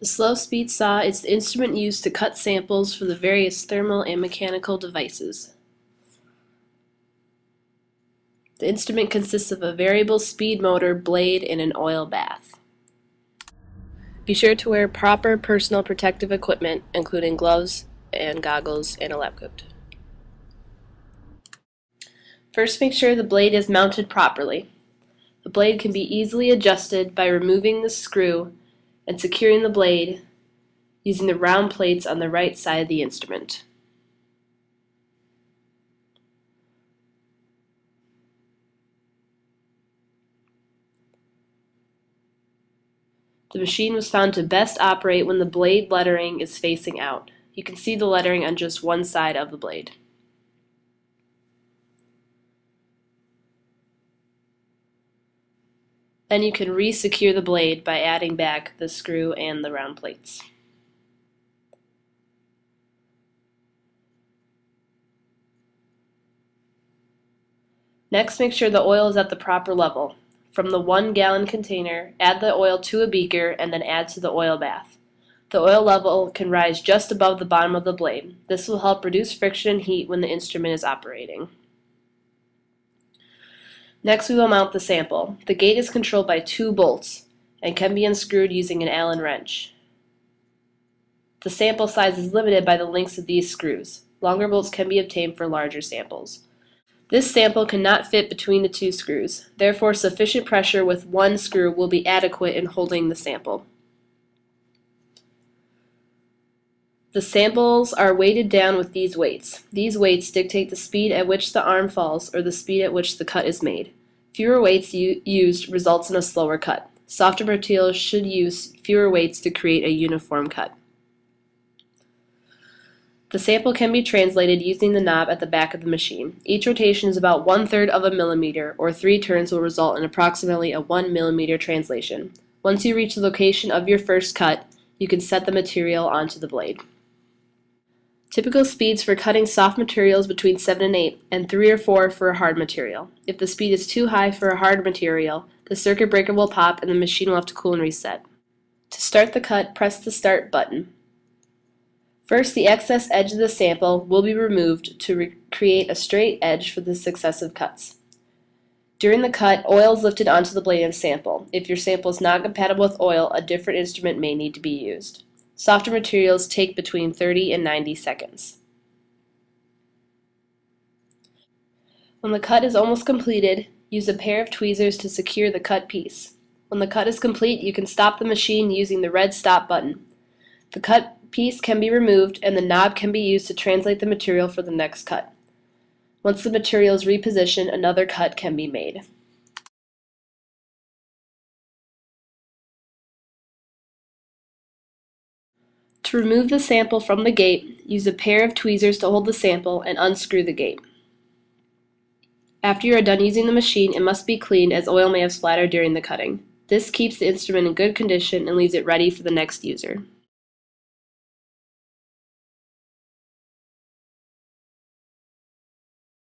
The slow-speed saw is the instrument used to cut samples for the various thermal and mechanical devices. The instrument consists of a variable speed motor, blade, and an oil bath. Be sure to wear proper personal protective equipment, including gloves and goggles and a lab coat. First, make sure the blade is mounted properly. The blade can be easily adjusted by removing the screw and securing the blade using the round plates on the right side of the instrument. The machine was found to best operate when the blade lettering is facing out. You can see the lettering on just one side of the blade. Then you can re-secure the blade by adding back the screw and the round plates. Next, make sure the oil is at the proper level. From the 1-gallon container, add the oil to a beaker and then add to the oil bath. The oil level can rise just above the bottom of the blade. This will help reduce friction and heat when the instrument is operating. Next, we will mount the sample. The gate is controlled by 2 bolts and can be unscrewed using an Allen wrench. The sample size is limited by the lengths of these screws. Longer bolts can be obtained for larger samples. This sample cannot fit between the 2 screws. Therefore, sufficient pressure with 1 screw will be adequate in holding the sample. The samples are weighted down with these weights. These weights dictate the speed at which the arm falls or the speed at which the cut is made. Fewer weights used results in a slower cut. Softer materials should use fewer weights to create a uniform cut. The sample can be translated using the knob at the back of the machine. Each rotation is about 1/3 of a millimeter, or 3 turns will result in approximately a 1 millimeter translation. Once you reach the location of your first cut, you can set the material onto the blade. Typical speeds for cutting soft materials between 7 and 8, and 3 or 4 for a hard material. If the speed is too high for a hard material, the circuit breaker will pop and the machine will have to cool and reset. To start the cut, press the Start button. First, the excess edge of the sample will be removed to create a straight edge for the successive cuts. During the cut, oil is lifted onto the blade and sample. If your sample is not compatible with oil, a different instrument may need to be used. Softer materials take between 30 and 90 seconds. When the cut is almost completed, use a pair of tweezers to secure the cut piece. When the cut is complete, you can stop the machine using the red stop button. The cut piece can be removed and the knob can be used to translate the material for the next cut. Once the material is repositioned, another cut can be made. To remove the sample from the gate, use a pair of tweezers to hold the sample and unscrew the gate. After you are done using the machine, it must be cleaned as oil may have splattered during the cutting. This keeps the instrument in good condition and leaves it ready for the next user.